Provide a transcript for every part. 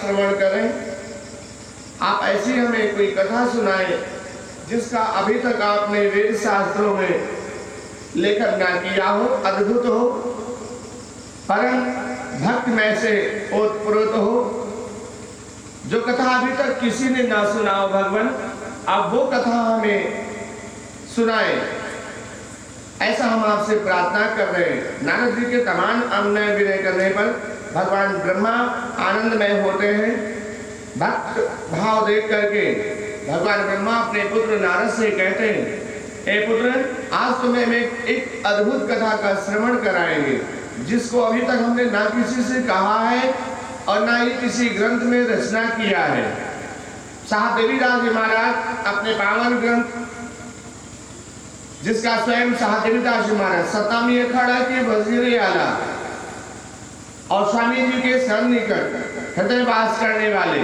श्रवण करें। आप ऐसी हमें कोई कथा सुनाएं जिसका अभी तक आपने वेद शास्त्रों में लेखन ना किया हो, अद्भुत हो, परम भक्तमय से ओतप्रोत हो, जो कथा अभी तक किसी ने ना सुना हो। भगवान आप वो कथा हमें सुनाए, ऐसा हम आपसे प्रार्थना कर रहे हैं। नारद जी के तमाम अनुनय विनय करने पर भगवान ब्रह्मा आनंदमय होते हैं। भक्त भाव देख करके भगवान ब्रह्मा अपने पुत्र नारद से कहते हैं, ए पुत्र, आज तुम्हें हम एक अद्भुत कथा का श्रवण कराएंगे जिसको अभी तक हमने ना किसी से कहा है और ना ही किसी ग्रंथ में रचना किया है। साहदेवीदास जी महाराज अपने पावन ग्रंथ, जिसका स्वयं साहदेवीदास जी महाराज सतामी अखाड़ा के वजीर आला और स्वामी जी के सन्निकट हृदय वास करने वाले,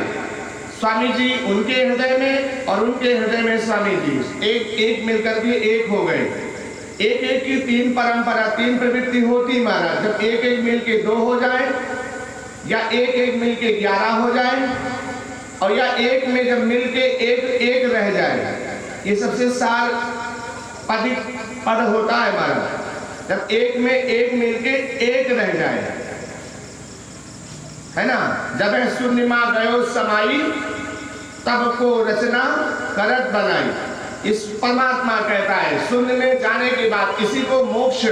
स्वामी जी उनके हृदय में और उनके हृदय में स्वामी जी एक एक मिलकर के एक हो गए। एक एक की तीन परंपरा, तीन प्रवृत्ति होती महाराज। जब एक एक मिल के दो हो जाए या एक एक मिल के 11 हो जाए और या एक में जब मिल के एक एक रह जाए, ये सबसे सार पद होता है महाराज। जब एक में एक मिल के एक रह जाए, है ना। जब शून्य माँ गयो समाई तब को रचना करत बनाई। इस परमात्मा कहता है, शून्य में जाने के बाद इसी को मोक्ष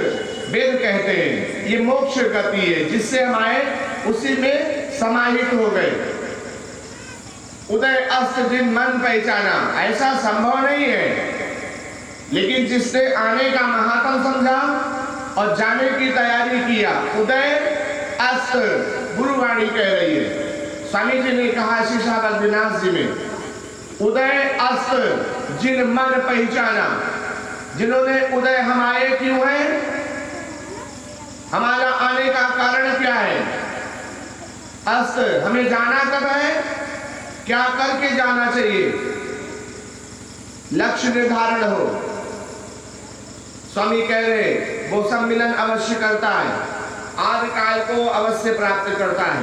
वेद कहते हैं। ये मोक्ष गति है जिससे हम आए उसी में समाहित हो गए। उदय अस्त दिन मन पहचाना, ऐसा संभव नहीं है, लेकिन जिसने आने का महात्म समझा और जाने की तैयारी किया। उदय अस्त गुरुवाणी कह रही है। स्वामी जी ने कहा शीशा बद्रीनाथ जी में, उदय अस्त जिन मन पहचाना, जिन्होंने उदय हम आए क्यों है, हमारा आने का कारण क्या है, अस्त हमें जाना कब है, क्या करके जाना चाहिए, लक्ष्य निर्धारण हो। स्वामी कह रहे वो सम्मिलन अवश्य करता है, आदि काल को अवश्य प्राप्त करता है।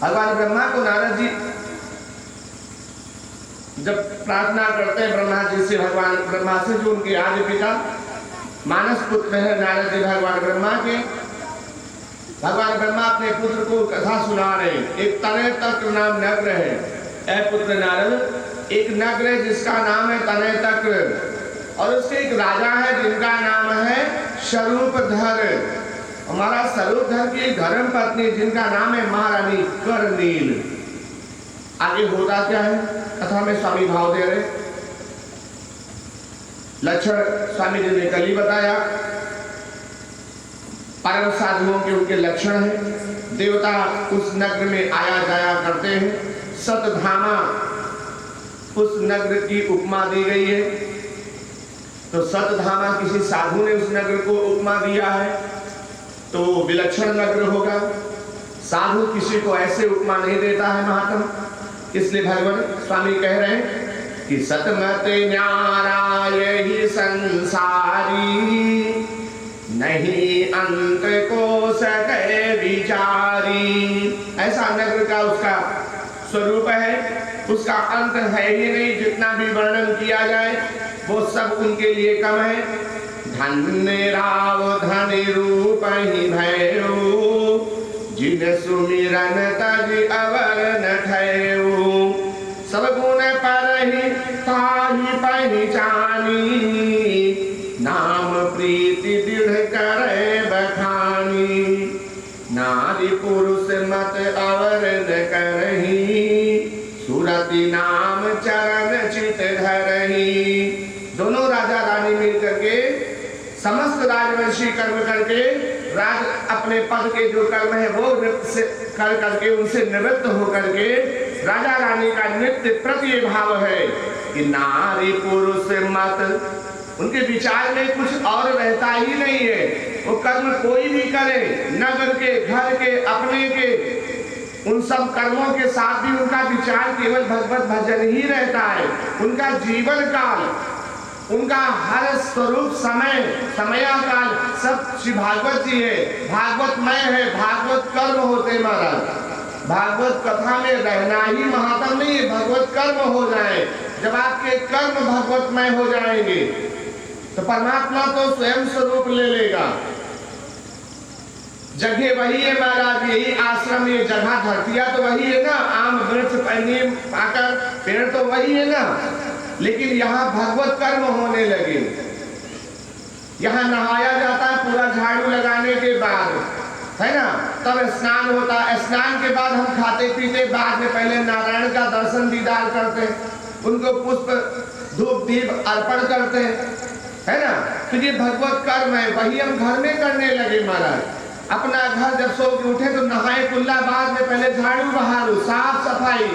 भगवान ब्रह्मा को नारद जी जब प्रार्थना करते हैं ब्रह्मा जी से, भगवान ब्रह्मा से जो उनके आदि पिता मानस पुत्र है नारद जी भगवान ब्रह्मा के, भगवान ब्रह्मा अपने पुत्र को कथा सुना रहे। एक तनय तक्र नाम नगर है। ऐ पुत्र नारद, एक नगर है जिसका नाम है तनय तक्र, और उसके एक राजा है जिनका नाम है स्वरूपधर। हमारा स्वरूपधर की धर्म पत्नी जिनका नाम है महारानी करनील। आगे होता क्या है कथा में स्वामी भाव दे रहे। लक्षण स्वामी जी ने कल ही बताया, परम साधुओं के उनके लक्षण हैं। देवता उस नगर में आया जाया करते हैं। सतधामा उस नगर की उपमा दी गई है। तो सतधामा किसी साधु ने उस नगर को उपमा दिया है तो विलक्षण नगर होगा। साधु किसी को ऐसे उपमा नहीं देता है महात्म। इसलिए भगवान स्वामी कह रहे हैं कि सतमत न्यारा यही संसारी, नहीं अंत को सके विचारी। ऐसा नगर का उसका स्वरूप है, उसका अंत है ही नहीं। जितना भी वर्णन किया जाए वो सब उनके लिए कम है। धन्य राव धनि रूप ही भयो, जिन सुमिरन तज अवर न ठयो। सब गुण पर ही ताहि पहचानी, नाम प्रीति दृढ़ करे बखानी। नारी पुरुष मत अवर न करही, सुरति नाम चरण चित धरही। दोनों राजा रानी मिलकर के समस्त राजवंशी कर्म करके राज अपने पद के जो कर्म है वो कर करके उनसे निवृत्त होकर के राजा रानी का नित्य प्रति भाव है कि नारी पुरुष मत। उनके विचार में कुछ और रहता ही नहीं है। वो कर्म कोई भी करे, नगर के, घर के, अपने के, उन सब कर्मों के साथ भी उनका विचार केवल भगवत भजन ही रहता है। उनका जीवन काल, उनका हर स्वरूप समय समयाकाल सब श्री भागवत जी है, भागवतमय है, भागवत कर्म होते महाराज। भागवत कथा में रहना ही महात्म नहीं है, भगवत कर्म हो जाए। जब आपके कर्म भगवतमय हो जाएंगे तो परमात्मा तो स्वयं स्वरूप ले लेगा। जगह वही है महाराज, यही आश्रम, ये जगह धरतिया तो वही है ना, आम वृक्ष पन्नी पाकर पेड़ तो वही है ना, लेकिन यहाँ भगवत कर्म होने लगे। यहाँ नहाया जाता है पूरा झाड़ू लगाने के बाद, है ना, तब स्नान होता है। स्नान के बाद हम खाते पीते, बाद में पहले नारायण का दर्शन दीदार करते हैं, उनको पुष्प धूप दीप अर्पण करते हैं, है ना। तो ये भगवत कर्म है, वही हम घर में करने लगे महाराज। अपना घर जब सो के उठे तो नहाए कुल्ला, बाद में पहले झाड़ू बहारू, साफ सफाई,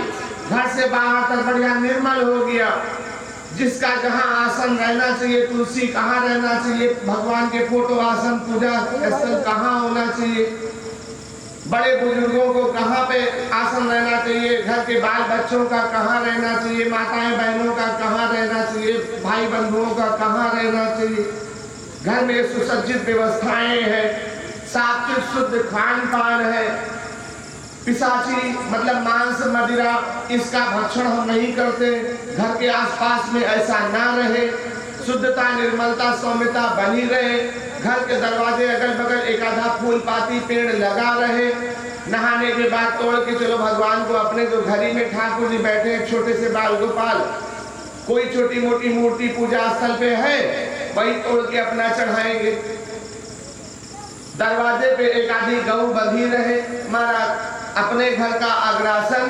घर से बाहर तक बढ़िया निर्मल हो गया। जिसका जहाँ आसन रहना चाहिए, तुलसी कहाँ रहना चाहिए, भगवान के फोटो आसन पूजा स्थल कहाँ होना चाहिए, बड़े बुजुर्गों को कहाँ पे आसन रहना चाहिए, घर के बाल बच्चों का कहाँ रहना चाहिए, माताएं बहनों का कहाँ रहना चाहिए, भाई बंधुओं का कहाँ रहना चाहिए। घर में सुसज्जित व्यवस्थाएं हैं, सात्विक शुद्ध खान पान है, पिशाची मतलब मांस मदिरा इसका भक्षण हम नहीं करते। घर के आसपास में ऐसा ना रहे, शुद्धता निर्मलता सौम्यता बनी रहे। घर के दरवाजे अगल बगल एक आधा फूल पाती पेड़ लगा रहे। नहाने के बाद तोड़ के चलो भगवान को, अपने जो घरी में ठाकुर जी बैठे हैं छोटे से बाल गोपाल, कोई छोटी मोटी मूर्ति पूजा स्थल पे है वही तोड़ के अपना चढ़ाएंगे। दरवाजे पे एक आधी गौ बंधी रहे महाराज। अपने घर का अग्रासन,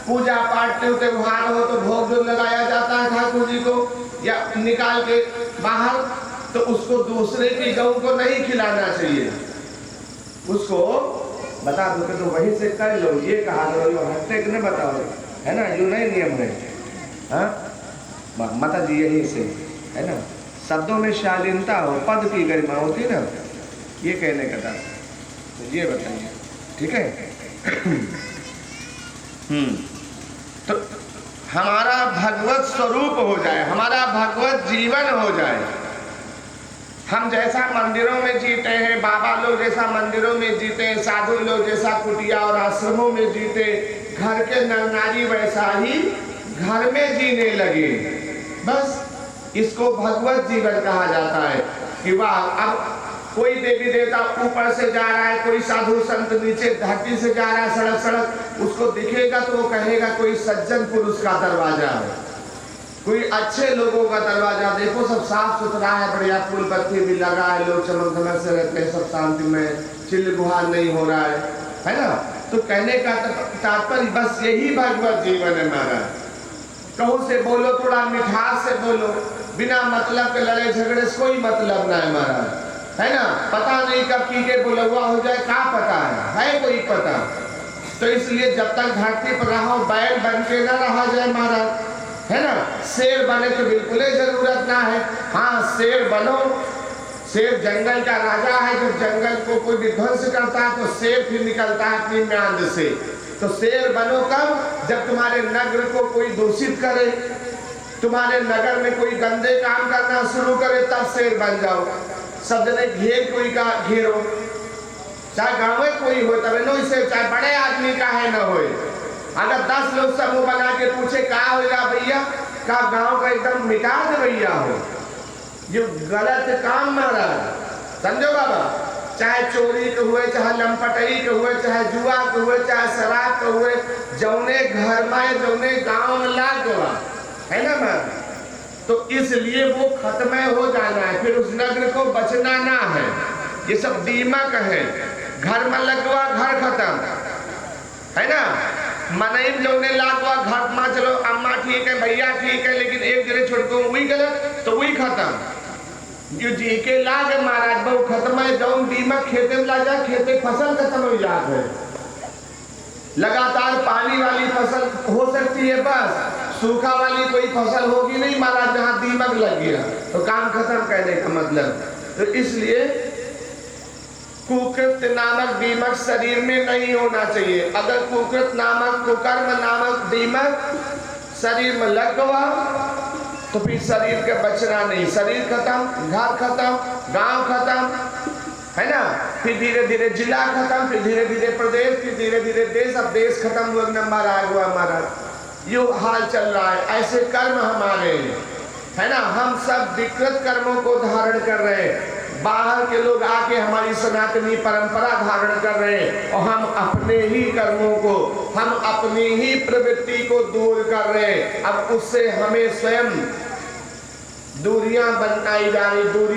पूजा पाठ त्योहार हो तो भोग जो लगाया जाता है ठाकुर जी को, या निकाल के बाहर, तो उसको दूसरे की गौ को नहीं खिलाना चाहिए। उसको बता दो कि तो वहीं से कर लो, ये कहा लो, यो हटते कि नहीं बताओ, है ना, यो नहीं नियम है। हाँ माता जी यही से है ना, शब्दों में शालीनता हो, पद की गरिमा होती ना, ये कहने का था। तो ये बताइए, ठीक है। तो हमारा भगवत स्वरूप हो जाए, हमारा भगवत जीवन हो जाए। हम जैसा मंदिरों में जीते हैं, बाबा लोग जैसा मंदिरों में जीते हैं, साधु लोग जैसा कुटिया और आश्रमों में जीते, घर के नर नारी वैसा ही घर में जीने लगे। बस इसको भगवत जीवन कहा जाता है कि वाह, अब कोई देवी देवता ऊपर से जा रहा है, कोई साधु संत नीचे धरती से जा रहा है, सड़क सड़क उसको दिखेगा तो वो कहेगा कोई सज्जन पुरुष का दरवाजा है, कोई अच्छे लोगों का दरवाजा। देखो सब साफ सुथरा है, बढ़िया फूल पत्ती भी लगा है, लोग चमक धमक से रहते हैं, सब शांति में, चिल्ल गुहार नहीं हो रहा है ना। तो कहने का तात्पर्य बस यही भगवत जीवन है महाराज। कहूँ से बोलो, थोड़ा मिठास से बोलो, बिना मतलब के लड़ाई झगड़े से कोई मतलब ना है महाराज, है ना। पता नहीं कब की के बुलवा हो जाए, क्या पता है कोई पता। तो इसलिए जब तक धरती पर रहो, बैल बन के ना रहा जाए महाराज, है ना। शेर बने तो बिल्कुल ही जरूरत ना है। हाँ शेर बनो, शेर जंगल का राजा है, जब जंगल को कोई विध्वंस करता है तो शेर फिर निकलता है अपनी म्यांद से। तो शेर बनो कब, जब तुम्हारे नगर को कोई दूषित करे, तुम्हारे नगर में कोई गंदे काम करना शुरू करे, तब शेर बन जाओ। सब जने घेर कोई का घेरो, चाहे गाँव में कोई हो, तब नो इसे, चाहे बड़े आदमी का है न हो। अगर 10 लोग समूह बना के पूछे क्या होगा भैया, का गांव का एकदम मिटा दे भैया हो, जो गलत काम महाराज, समझो बाबा। चाहे चोरी के हुए, चाहे लंपटई के हुए, चाहे जुआ के हुए, चाहे शराब के हुए, जौने घर में जौने गांव में लाग गया, है ना मैं। तो इसलिए वो खत्म हो जाना है, फिर उस नगर को बचना ना है। ये सब दीमक है, घर में लगवा घर खत्म, है ना। मनई जौने लागवा घर में, चलो अम्मा ठीक है, भैया ठीक है, लेकिन एक जगह छोड़ को वही गलत, तो वही खत्म। जो जी के लाग महाराज बहु खत्म है, जौन दीमक खेते में लग जाए, खेते फसल खत्म हो जाते है। लगातार पानी वाली फसल हो सकती है, बस सूखा वाली कोई फसल होगी नहीं महाराज, जहाँ दीमक लग गया तो काम खत्म कहने का मतलब। तो इसलिए कुकृत नामक दीमक शरीर में नहीं होना चाहिए। अगर कुकृत नामक, कुकर्म नामक दीमक शरीर में लग गया तो फिर शरीर के बचना नहीं, शरीर खत्म, घर खत्म, गांव खत्म, है ना। फिर धीरे धीरे जिला खत्म, फिर धीरे धीरे प्रदेश, फिर धीरे धीरे देश। अब देश खत्म हुआ, नंबर आ गया हमारा। यो हाल चल रहा है। ऐसे कर्म हमारे है ना, हम सब विकृत कर्मों को धारण कर रहे हैं। बाहर के लोग आके हमारी सनातनी परंपरा धारण कर रहे हैं और हम अपने ही कर्मों को, हम अपनी ही प्रवृत्ति को दूर कर रहे हैं। अब उससे हमें स्वयं दूरियां बनाई जा रही, दूरी